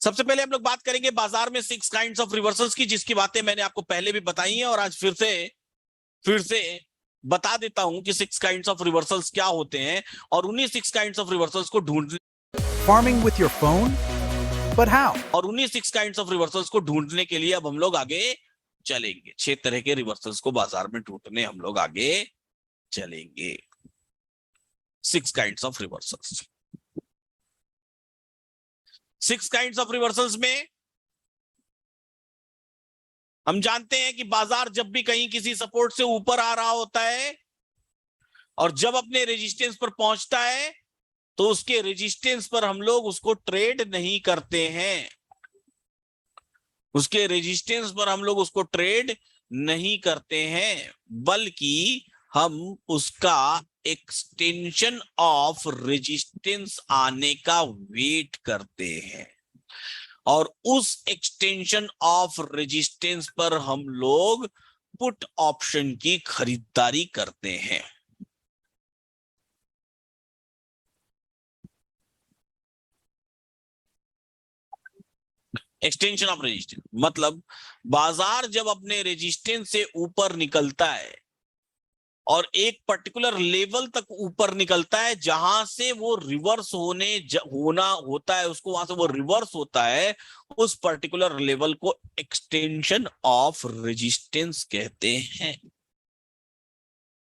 सबसे पहले हम लोग बात करेंगे बाजार में 6 काइंड्स ऑफ रिवर्सल्स की, जिसकी बातें मैंने आपको पहले भी बताई हैं और आज फिर से बता देता हूं कि 6 काइंड्स ऑफ रिवर्सल्स क्या होते हैं और उन्हीं 6 काइंड्स ऑफ रिवर्सल्स को Farming with your phone? But how? और उन्हीं 6 काइंड्स ऑफ रिवर्सल्स को ढूंढने के लिए अब हम लोग आगे चलेंगे। 6 तरह के रिवर्सल्स को बाजार में ढूंढने हम लोग आगे चलेंगे। 6 kinds of reversals. 6 kinds of reversals में हम जानते हैं कि बाजार जब भी कहीं किसी सपोर्ट से ऊपर आ रहा होता है और जब अपने रेजिस्टेंस पर पहुंचता है तो उसके रेजिस्टेंस पर हम लोग उसको ट्रेड नहीं करते हैं। उसके रेजिस्टेंस पर हम लोग उसको ट्रेड नहीं करते हैं, बल्कि हम उसका एक्सटेंशन ऑफ रेजिस्टेंस आने का वेट करते हैं और उस एक्सटेंशन ऑफ रेजिस्टेंस पर हम लोग पुट ऑप्शन की खरीदारी करते हैं। एक्सटेंशन ऑफ रेजिस्टेंस मतलब बाजार जब अपने रेजिस्टेंस से ऊपर निकलता है और एक पर्टिकुलर लेवल तक ऊपर निकलता है जहां से वो रिवर्स होना होता है, उसको वहां से वो रिवर्स होता है, उस पर्टिकुलर लेवल को एक्सटेंशन ऑफ रेजिस्टेंस कहते हैं।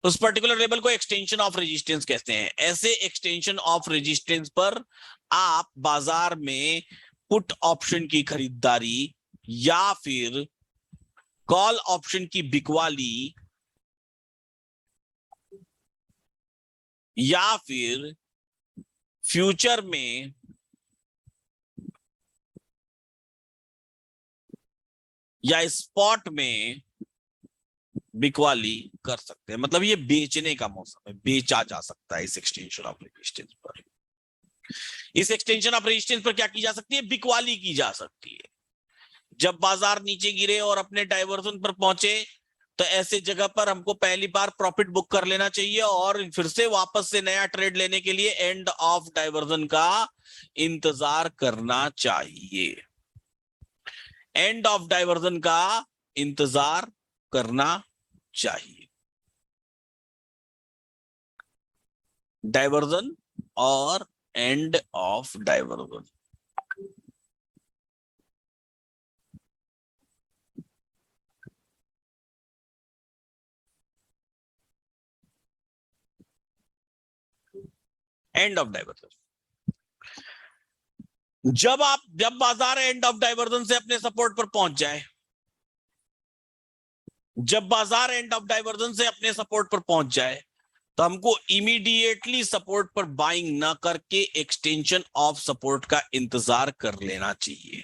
उस पर्टिकुलर लेवल को एक्सटेंशन ऑफ रेजिस्टेंस कहते हैं। ऐसे एक्सटेंशन ऑफ रेजिस्टेंस पर आप बाजार में पुट ऑप्शन की खरीदारी या फिर कॉल ऑप्शन की बिकवाली या फिर फ्यूचर में या स्पॉट में बिकवाली कर सकते हैं। मतलब ये बेचने का मौसम है, बेचा जा सकता है इस एक्सटेंशन ऑफ रेजिस्टेंस पर। इस एक्सटेंशन ऑफ रेजिस्टेंस पर क्या की जा सकती है? बिकवाली की जा सकती है। जब बाजार नीचे गिरे और अपने डाइवर्जन पर पहुंचे तो ऐसे जगह पर हमको पहली बार प्रॉफिट बुक कर लेना चाहिए और फिर से वापस से नया ट्रेड लेने के लिए एंड ऑफ डाइवर्जन का इंतजार करना चाहिए। एंड ऑफ डाइवर्जन का इंतजार करना चाहिए। डाइवर्जन और end of diversion. End of diversion जब बाजार एंड ऑफ डाइवर्जन से अपने सपोर्ट पर पहुंच जाए, जब बाजार एंड ऑफ डाइवर्जन से अपने सपोर्ट पर पहुंच जाए तो हमको इमीडिएटली सपोर्ट पर बाइंग ना करके एक्सटेंशन ऑफ सपोर्ट का इंतजार कर लेना चाहिए।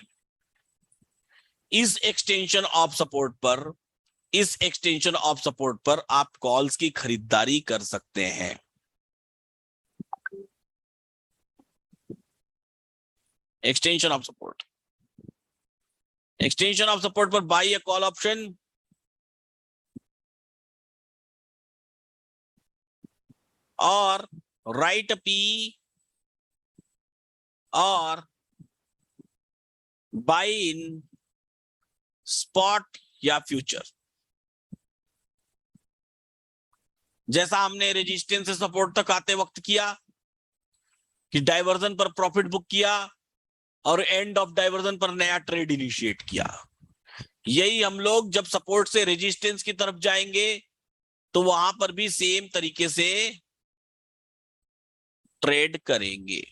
इस एक्सटेंशन ऑफ सपोर्ट पर आप कॉल्स की खरीदारी कर सकते हैं। एक्सटेंशन ऑफ सपोर्ट पर बाई अ कॉल ऑप्शन और राइट पी और बाई इन स्पॉट या फ्यूचर। जैसा हमने रेजिस्टेंस से सपोर्ट तक आते वक्त किया कि डाइवर्जन पर प्रॉफिट बुक किया और एंड ऑफ डाइवर्जन पर नया ट्रेड इनिशिएट किया, यही हम लोग जब सपोर्ट से रेजिस्टेंस की तरफ जाएंगे तो वहां पर भी सेम तरीके से ट्रेड करेंगे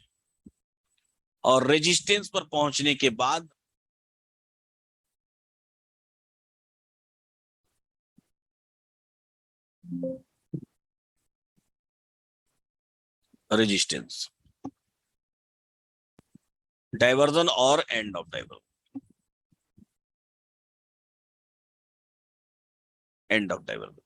और रेजिस्टेंस पर पहुंचने के बाद रेजिस्टेंस, डाइवर्जन और end of diversion, end of diversion.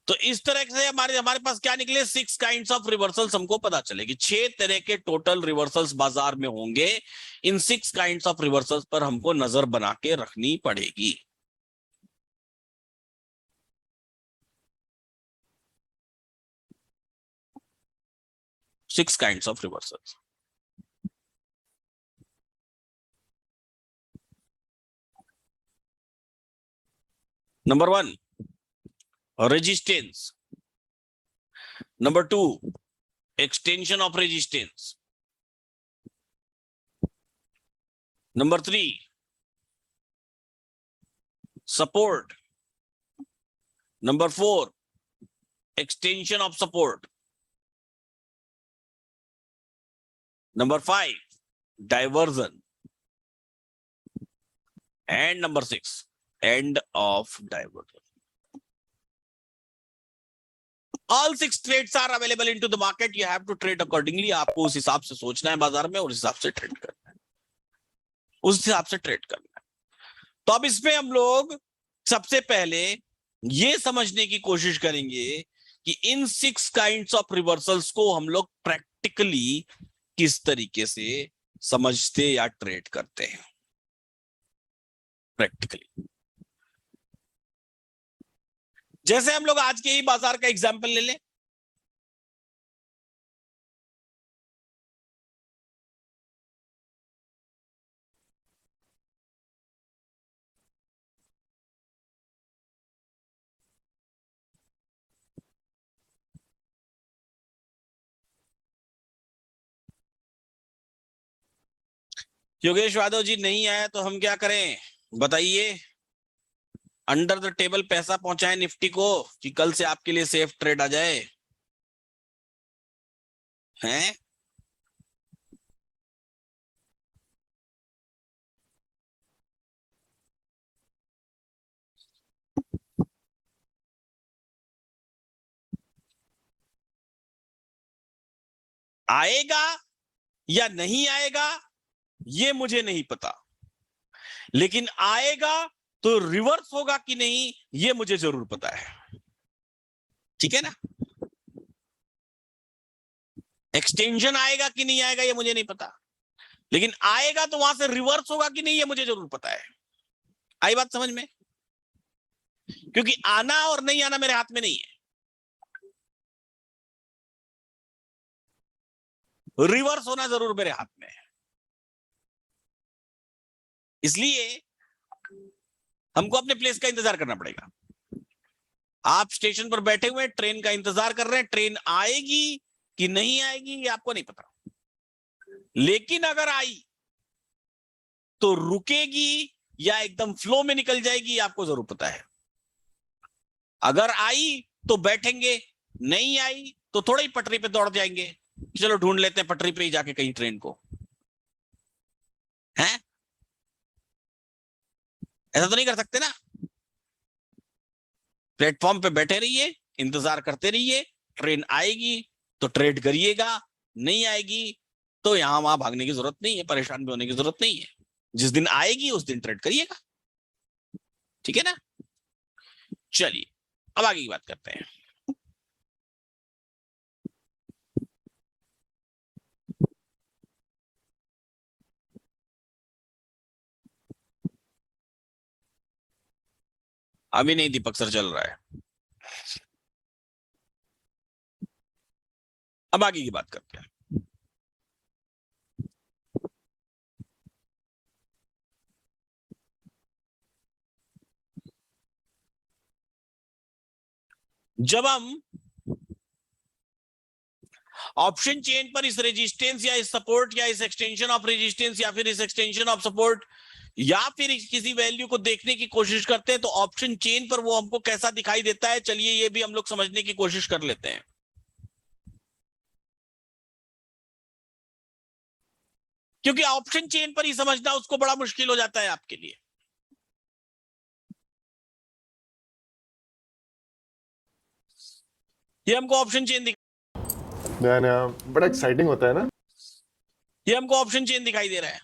तो इस तरह से हमारे पास क्या निकले? 6 काइंड्स ऑफ रिवर्सल्स हमको पता चलेगी। 6 तरह के टोटल रिवर्सल्स बाजार में होंगे। इन 6 काइंड्स ऑफ रिवर्सल्स पर हमको नजर बना के रखनी पड़ेगी। 6 kinds of reversals. Number 1, resistance. Number 2, extension of resistance. Number 3, support. Number 4, extension of support. Number 5, diversion. And number 6, end of diversion. All 6 trades are available into the market. You have to trade accordingly. आपको उस हिसाब से सोचना है बाजार में और उस हिसाब से ट्रेड करना है, उस हिसाब से ट्रेड करना है. तो अब इसमें हम लोग सबसे पहले ये समझने की कोशिश करेंगे कि इन 6 काइंड्स ऑफ रिवर्सल्स को हम लोग प्रैक्टिकली किस तरीके से समझते या ट्रेड करते हैं प्रैक्टिकली. जैसे हम लोग आज के ही बाजार का एग्जांपल ले लें. योगेश यादव जी नहीं आया तो हम क्या करें बताइए. अंडर द टेबल पैसा पहुंचाए निफ्टी को कि कल से आपके लिए सेफ ट्रेड आ जाए. हैं आएगा या नहीं आएगा ये मुझे नहीं पता, लेकिन आएगा तो रिवर्स होगा कि नहीं ये मुझे जरूर पता है. ठीक है ना. एक्सटेंशन आएगा कि नहीं आएगा ये मुझे नहीं पता, लेकिन आएगा तो वहां से रिवर्स होगा कि नहीं ये मुझे जरूर पता है. आई बात समझ में. क्योंकि आना और नहीं आना मेरे हाथ में नहीं है, रिवर्स होना जरूर मेरे हाथ में है. इसलिए हमको अपने प्लेस का इंतजार करना पड़ेगा. आप स्टेशन पर बैठे हुए ट्रेन का इंतजार कर रहे हैं, ट्रेन आएगी कि नहीं आएगी ये आपको नहीं पता, लेकिन अगर आई तो रुकेगी या एकदम फ्लो में निकल जाएगी आपको जरूर पता है. अगर आई तो बैठेंगे, नहीं आई तो थोड़ा ही पटरी पे दौड़ जाएंगे, चलो ढूंढ लेते हैं पटरी पे ही जाके कहीं ट्रेन को. हैं ऐसा तो नहीं कर सकते ना. प्लेटफॉर्म पे बैठे रहिए, इंतजार करते रहिए, ट्रेन आएगी तो ट्रेड करिएगा, नहीं आएगी तो यहां वहां भागने की जरूरत नहीं है, परेशान भी होने की जरूरत नहीं है. जिस दिन आएगी उस दिन ट्रेड करिएगा. ठीक है ना. चलिए अब आगे की बात करते हैं. अभी नहीं दीपक सर चल रहा है. अब आगे की बात करते हैं. जब हम ऑप्शन चेन पर इस रेजिस्टेंस या इस सपोर्ट या इस एक्सटेंशन ऑफ रेजिस्टेंस या फिर इस एक्सटेंशन ऑफ सपोर्ट या फिर किसी वैल्यू को देखने की कोशिश करते हैं तो ऑप्शन चेन पर वो हमको कैसा दिखाई देता है, चलिए ये भी हम लोग समझने की कोशिश कर लेते हैं. क्योंकि ऑप्शन चेन पर ही समझना उसको बड़ा मुश्किल हो जाता है आपके लिए. ये हमको ऑप्शन चेन नया नया बड़ा एक्साइटिंग होता है ना. ये हमको ऑप्शन चेन दिखाई दे रहा है.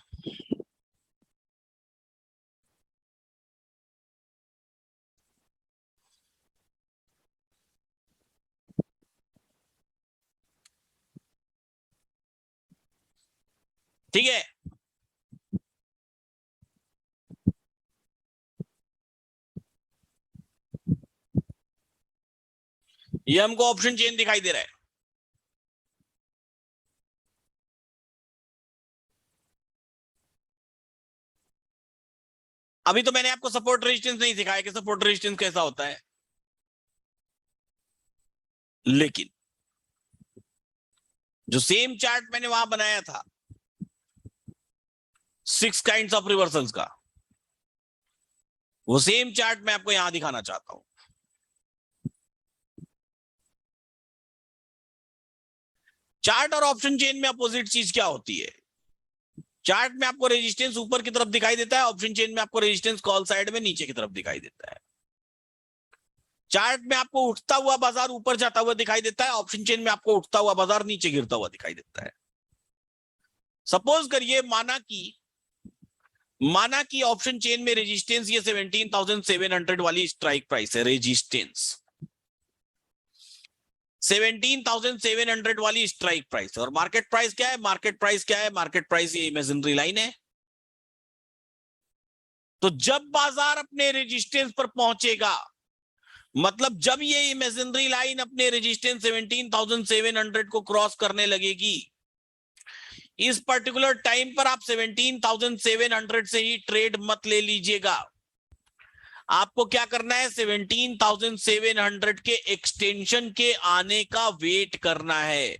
ठीक है. ये हमको ऑप्शन चेन दिखाई दे रहा है. अभी तो मैंने आपको सपोर्ट रेजिस्टेंस नहीं सिखाया कि सपोर्ट रेजिस्टेंस कैसा होता है, लेकिन जो सेम चार्ट मैंने वहां बनाया था 6 काइंड्स ऑफ रिवर्सल्स का, वो सेम चार्ट मैं आपको यहां दिखाना चाहता हूं। चार्ट और ऑप्शन चेन में अपोजिट चीज क्या होती है? चार्ट में आपको रेजिस्टेंस ऊपर की तरफ दिखाई देता है, ऑप्शन चेन में आपको रेजिस्टेंस कॉल साइड में नीचे की तरफ दिखाई देता है। चार्ट में आपको उठता हुआ बाजार ऊपर जाता हुआ दिखाई देता है, ऑप्शन चेन में आपको उठता हुआ बाजार नीचे गिरता हुआ दिखाई देता है। सपोज करिए माना कि ऑप्शन चेन में रेजिस्टेंस ये 17,700 वाली स्ट्राइक प्राइस है, रेजिस्टेंस 17,700 वाली स्ट्राइक प्राइस है, और मार्केट प्राइस क्या है? मार्केट प्राइस ये इमेजिनरी लाइन है। तो जब बाजार अपने रेजिस्टेंस पर पहुंचेगा, मतलब जब ये इमेजिनरी लाइन अपने रेजिस्टेंस 17,700 को क्रॉस करने लगेगी, इस पर्टिकुलर टाइम पर आप 17,700 से ही ट्रेड मत ले लीजिएगा। आपको क्या करना है? 17,700 के एक्सटेंशन के आने का वेट करना है,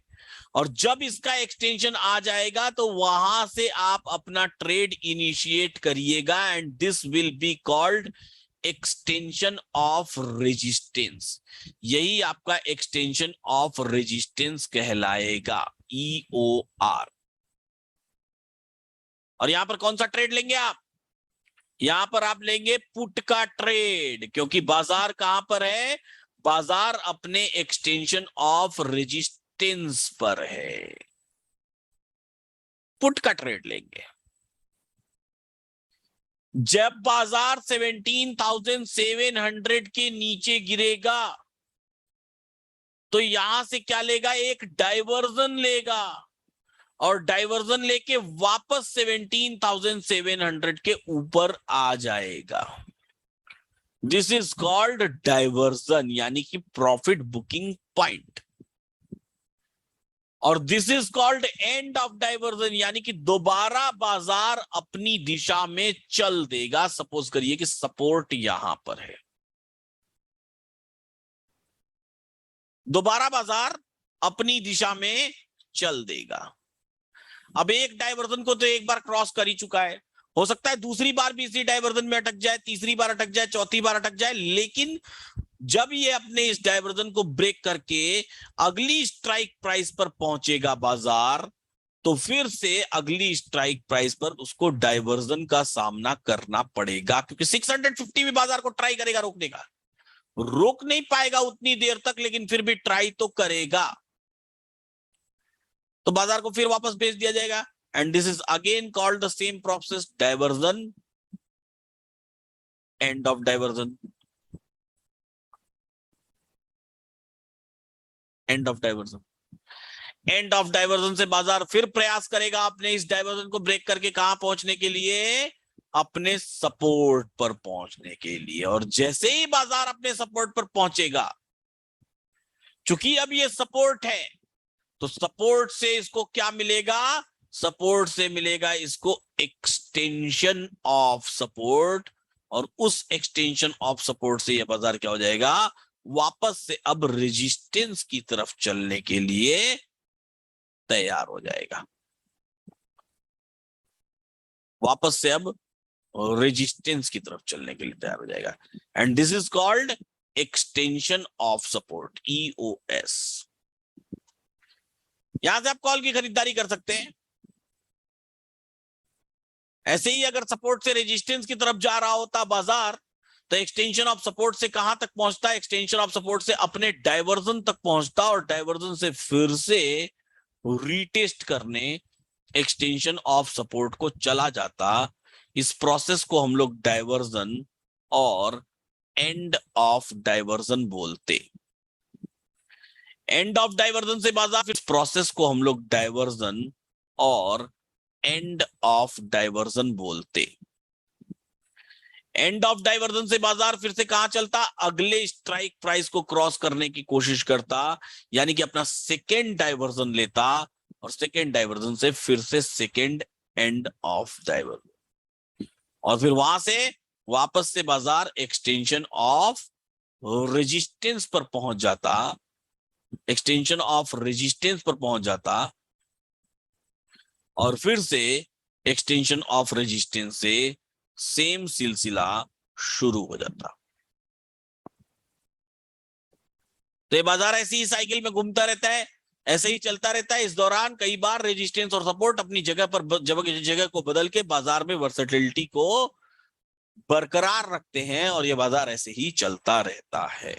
और जब इसका एक्सटेंशन आ जाएगा तो वहां से आप अपना ट्रेड इनिशिएट करिएगा, and this will be called extension of resistance. यही आपका एक्सटेंशन ऑफ रेजिस्टेंस कहलाएगा, EOR। और यहां पर कौन सा ट्रेड लेंगे आप? यहां पर आप लेंगे पुट का ट्रेड, क्योंकि बाजार कहां पर है? बाजार अपने एक्सटेंशन ऑफ रेजिस्टेंस पर है। पुट का ट्रेड लेंगे। जब बाजार 17,700 के नीचे गिरेगा तो यहां से क्या लेगा? एक डाइवर्जन लेगा, और डाइवर्जन लेके वापस 17,700 के ऊपर आ जाएगा। दिस इज कॉल्ड डाइवर्जन, यानी कि प्रॉफिट बुकिंग पॉइंट। और this is called end of diversion, यानी कि दोबारा बाजार अपनी दिशा में चल देगा। सपोज करिए कि सपोर्ट यहां पर है, दोबारा बाजार अपनी दिशा में चल देगा। अब एक डाइवर्जन को तो एक बार क्रॉस कर ही चुका है, हो सकता है दूसरी बार भी इसी डाइवर्जन में अटक जाए, तीसरी बार अटक जाए, चौथी बार अटक जाए, लेकिन जब ये अपने इस डाइवर्जन को ब्रेक करके अगली स्ट्राइक प्राइस पर पहुंचेगा बाजार, तो फिर से अगली स्ट्राइक प्राइस पर उसको डाइवर्जन का सामना करना पड़ेगा, क्योंकि 650 भी बाजार को ट्राई करेगा रोकने का। रोक नहीं पाएगा उतनी देर तक, लेकिन फिर भी ट्राई तो करेगा, तो बाजार को फिर वापस भेज दिया जाएगा। And this is again called the same process, diversion, end of diversion, end of diversion. End of diversion से बाजार फिर प्रयास करेगा अपने इस डाइवर्जन को ब्रेक करके कहां पहुंचने के लिए? अपने सपोर्ट पर पहुंचने के लिए। और जैसे ही बाजार अपने सपोर्ट पर पहुंचेगा, चूंकि अब ये सपोर्ट है, तो सपोर्ट से इसको क्या मिलेगा? सपोर्ट से मिलेगा इसको एक्सटेंशन ऑफ सपोर्ट, और उस एक्सटेंशन ऑफ सपोर्ट से यह बाजार क्या हो जाएगा? वापस से अब रेजिस्टेंस की तरफ चलने के लिए तैयार हो जाएगा। वापस से अब रेजिस्टेंस की तरफ चलने के लिए तैयार हो जाएगा, and this is called extension of support, EOS। यहां से आप कॉल की खरीदारी कर सकते हैं। ऐसे ही अगर सपोर्ट से रेजिस्टेंस की तरफ जा रहा होता बाजार, तो एक्सटेंशन ऑफ सपोर्ट से कहां तक पहुंचता? एक्सटेंशन ऑफ सपोर्ट से अपने डाइवर्जन तक पहुंचता, और डाइवर्जन से फिर से रीटेस्ट करने एक्सटेंशन ऑफ सपोर्ट को चला जाता। इस प्रोसेस को हम लोग डाइवर्जन और एंड ऑफ डाइवर्जन बोलते। एंड ऑफ डाइवर्जन से बाजार, इस प्रोसेस को हम लोग डाइवर्जन और एंड ऑफ डाइवर्जन बोलते। एंड ऑफ डाइवर्जन से बाजार फिर से कहां चलता? अगले स्ट्राइक प्राइस को क्रॉस करने की कोशिश करता, यानी कि अपना सेकेंड डाइवर्जन लेता, और सेकेंड डाइवर्जन से फिर से सेकेंड एंड ऑफ डाइवर्जन, और फिर वहां से वापस से बाजार एक्सटेंशन ऑफ रेजिस्टेंस पर पहुंच जाता, एक्सटेंशन ऑफ रेजिस्टेंस पर पहुंच जाता और फिर से एक्सटेंशन ऑफ रेजिस्टेंस से सेम सिलसिला शुरू हो जाता। तो ये बाजार ऐसी ही साइकिल में घूमता रहता है, ऐसे ही चलता रहता है। इस दौरान कई बार रेजिस्टेंस और सपोर्ट अपनी जगह पर जगह को बदल के बाजार में वर्सेटिलिटी को बरकरार रखते हैं और ये बाजार ऐसे ही चलता रहता है।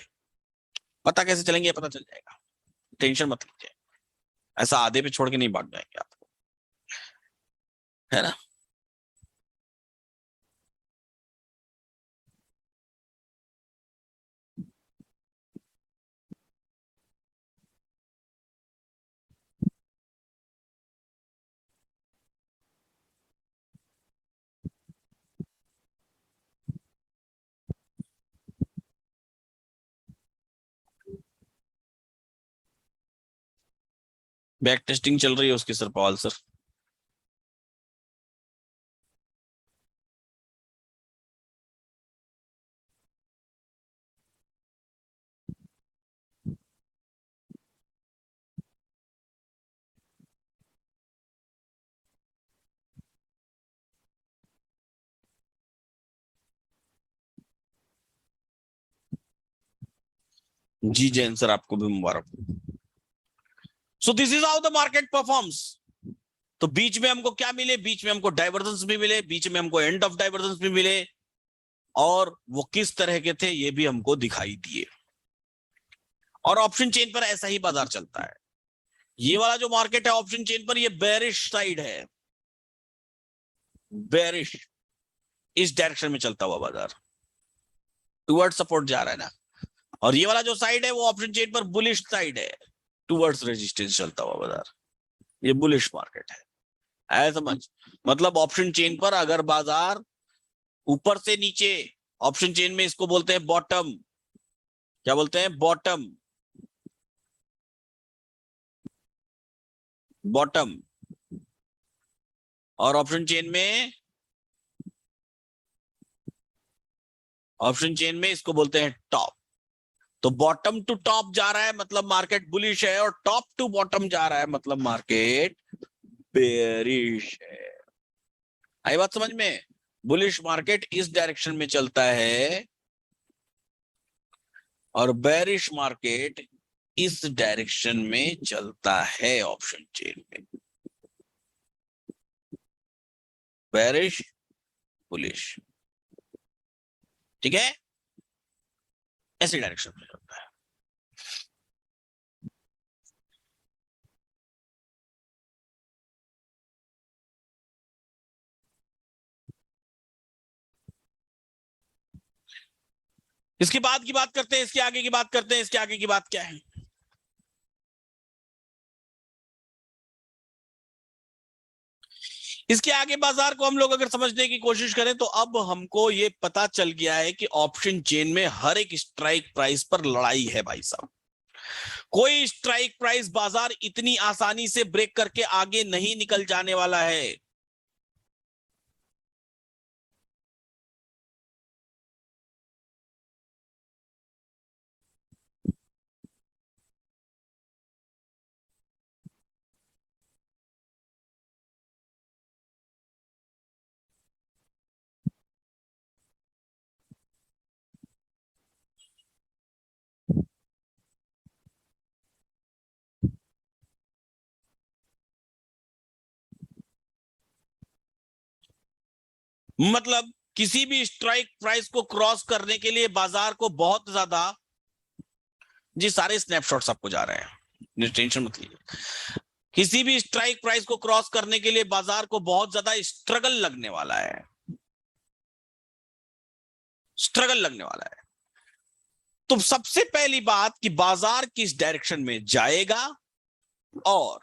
पता कैसे चलेंगे, पता चल जाएगा, टेंशन मत लीजिए, ऐसा आधे पे छोड़ के नहीं भाग जाएंगे आप, है ना। बैक टेस्टिंग चल रही है उसकी सर, पॉल सर। जी जैन सर, आपको भी मुबारक। So this is how the market performs. तो बीच में हमको क्या मिले, बीच में हमको डाइवर्जेंस भी मिले, बीच में हमको एंड ऑफ डाइवर्जेंस भी मिले, और वो किस तरह के थे ये भी हमको दिखाई दिए। और ऑप्शन चेन पर ऐसा ही बाजार चलता है। ये वाला जो मार्केट है ऑप्शन चेन पर, ये बेरिश साइड है, बेरिश, इस डायरेक्शन में चलता हुआ बाजार टुवर्ड सपोर्ट जा रहा है ना। और ये वाला जो साइड है वो ऑप्शन चेन पर बुलिश साइड है, टुवर्ड्स रेजिस्टेंस चलता हुआ बाजार, ये बुलिश मार्केट है। ऐसा समझ, मतलब ऑप्शन चेन पर अगर बाजार ऊपर से नीचे, ऑप्शन चेन में इसको बोलते हैं बॉटम, क्या बोलते हैं, बॉटम, बॉटम। और ऑप्शन चेन में, ऑप्शन चेन में इसको बोलते हैं टॉप। तो बॉटम टू टॉप जा रहा है मतलब मार्केट बुलिश है, और टॉप टू बॉटम जा रहा है मतलब मार्केट बेरिश है। आई बात समझ में। बुलिश मार्केट इस डायरेक्शन में चलता है और बेरिश मार्केट इस डायरेक्शन में चलता है ऑप्शन चेन में, बेरिश बुलिश, ठीक है, ऐसे डायरेक्शन में चलता है। इसके बाद की बात करते हैं, इसके आगे की बात करते हैं। इसके आगे की बात क्या है, इसके आगे बाजार को हम लोग अगर समझने की कोशिश करें तो अब हमको ये पता चल गया है कि ऑप्शन चेन में हर एक स्ट्राइक प्राइस पर लड़ाई है भाई साहब। कोई स्ट्राइक प्राइस बाजार इतनी आसानी से ब्रेक करके आगे नहीं निकल जाने वाला है। मतलब किसी भी स्ट्राइक प्राइस को क्रॉस करने के लिए बाजार को बहुत ज्यादा, जी सारे स्नैपशॉट्स आपको जा रहे हैं, टेंशन मत लीजिए। किसी भी स्ट्राइक प्राइस को क्रॉस करने के लिए बाजार को बहुत ज्यादा स्ट्रगल लगने वाला है, स्ट्रगल लगने वाला है। तो सबसे पहली बात कि बाजार किस डायरेक्शन में जाएगा और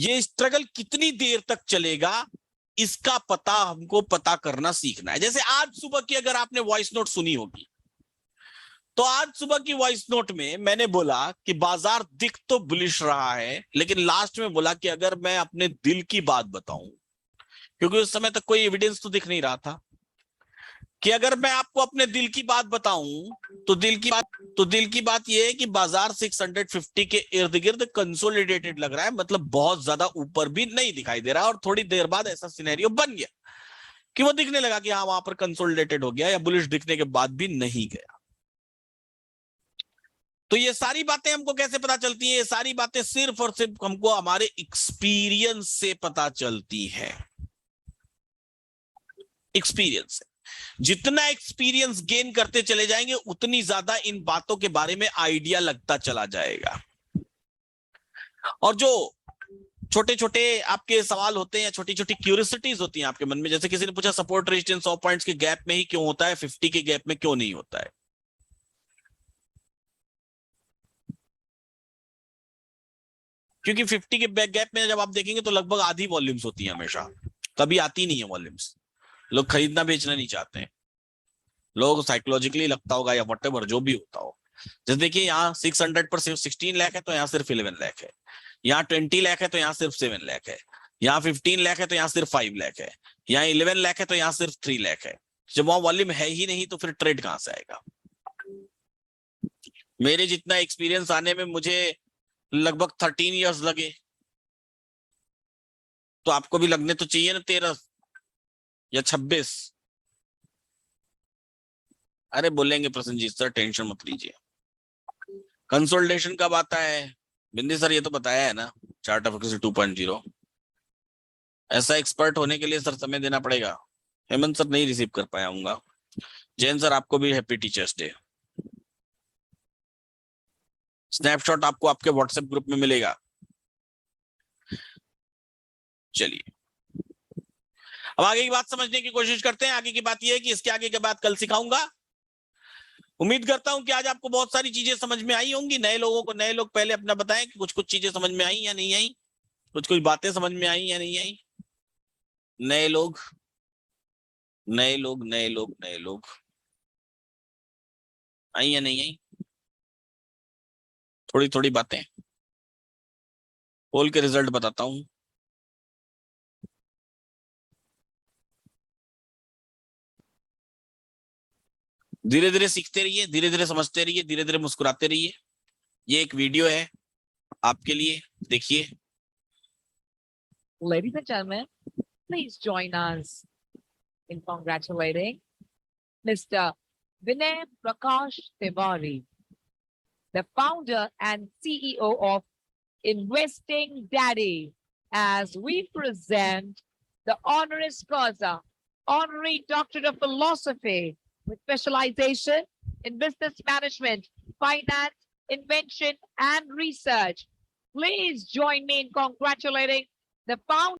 ये स्ट्रगल कितनी देर तक चलेगा, इसका पता हमको पता करना सीखना है। जैसे आज सुबह की अगर आपने वॉइस नोट सुनी होगी, तो आज सुबह की वॉइस नोट में मैंने बोला कि बाजार दिख तो बुलिश रहा है, लेकिन लास्ट में बोला कि अगर मैं अपने दिल की बात बताऊं, क्योंकि उस समय तक कोई एविडेंस तो दिख नहीं रहा था, कि अगर मैं आपको अपने दिल की बात बताऊं तो दिल की बात यह है कि बाजार 650 के इर्द गिर्द कंसोलिडेटेड लग रहा है, मतलब बहुत ज्यादा ऊपर भी नहीं दिखाई दे रहा, और थोड़ी देर बाद ऐसा सिनेरियो बन गया कि वो दिखने लगा कि हाँ वहां पर कंसोलिडेटेड हो गया, या बुलिश दिखने के बाद भी नहीं गया। तो ये सारी बातें हमको कैसे पता चलती हैं? ये सारी बातें सिर्फ और सिर्फ हमको हमारे एक्सपीरियंस से पता चलती है। एक्सपीरियंस से जितना एक्सपीरियंस गेन करते चले जाएंगे उतनी ज्यादा इन बातों के बारे में आइडिया लगता चला जाएगा। और जो छोटे छोटे आपके सवाल होते हैं या छोटी छोटी क्यूरियोसिटीज होती हैं आपके मन में, जैसे किसी ने पूछा सपोर्ट रेजिस्टेंस 100 पॉइंट्स के गैप में ही क्यों होता है, 50 के गैप में क्यों नहीं होता है? क्योंकि 50 के गैप में जब आप देखेंगे तो लगभग आधी वॉल्यूम्स होती हैं हमेशा, कभी आती नहीं है वॉल्यूम्स। लोग खरीदना बेचना नहीं चाहते हैं, लोग साइकोलॉजिकली लगता होगा या व्हाटएवर जो भी होता हो। जैसे देखिए यहाँ 600 पर सिर्फ 16 लाख है तो यहाँ सिर्फ 11 लाख है, यहाँ 20 लाख है तो यहाँ सिर्फ 7 लाख है, यहाँ 15 लाख है तो यहाँ सिर्फ 5 लाख है, यहाँ 11 लाख है तो यहाँ सिर्फ 3 लाख है। जब वहां वॉल्यूम है ही नहीं तो फिर ट्रेड कहां से आएगा? मेरे जितना एक्सपीरियंस आने में मुझे लगभग 13 इयर्स लगे, तो आपको भी लगने तो चाहिए ना 13 या 26। अरे बोलेंगे प्रसन्नजीत सर टेंशन मत लीजिए। कंसोलिडेशन कब आता है? बिंदी सर ये तो बताया है ना, चार्ट ऑफ एक्विजिशन 2.0। ऐसा एक्सपर्ट होने के लिए सर समय देना पड़ेगा। हेमंत सर नहीं रिसीव कर पाया हूँ। जैन सर आपको भी हैप्पी टीचर्स डे। स्नैपशॉट आपको आपके व्हाट्सएप ग्रुप में मिलेगा। चलिए अब आगे की बात समझने की कोशिश करते हैं। आगे की बात यह है कि इसके आगे की बात कल सिखाऊंगा। उम्मीद करता हूं कि आज आपको बहुत सारी चीजें समझ में आई होंगी। नए लोग पहले अपना बताएं कि कुछ कुछ चीजें समझ में आई या नहीं आई, कुछ कुछ बातें समझ में आई या नहीं आई। नए लोग आई या नहीं आई? थोड़ी थोड़ी बातें बोल के रिजल्ट बताता हूं। धीरे धीरे सीखते रहिए, धीरे धीरे समझते रहिए, धीरे धीरे मुस्कुराते रहिए। ये एक वीडियो है आपके लिए, देखिए। Ladies and gentlemen, please join us in congratulating Mr. Vinay Prakash Tiwari, the founder and CEO of Investing Daddy, as we present the honoris causa, honorary doctorate of philosophy with specialization in business management, finance, invention, and research. Please join me in congratulating the founder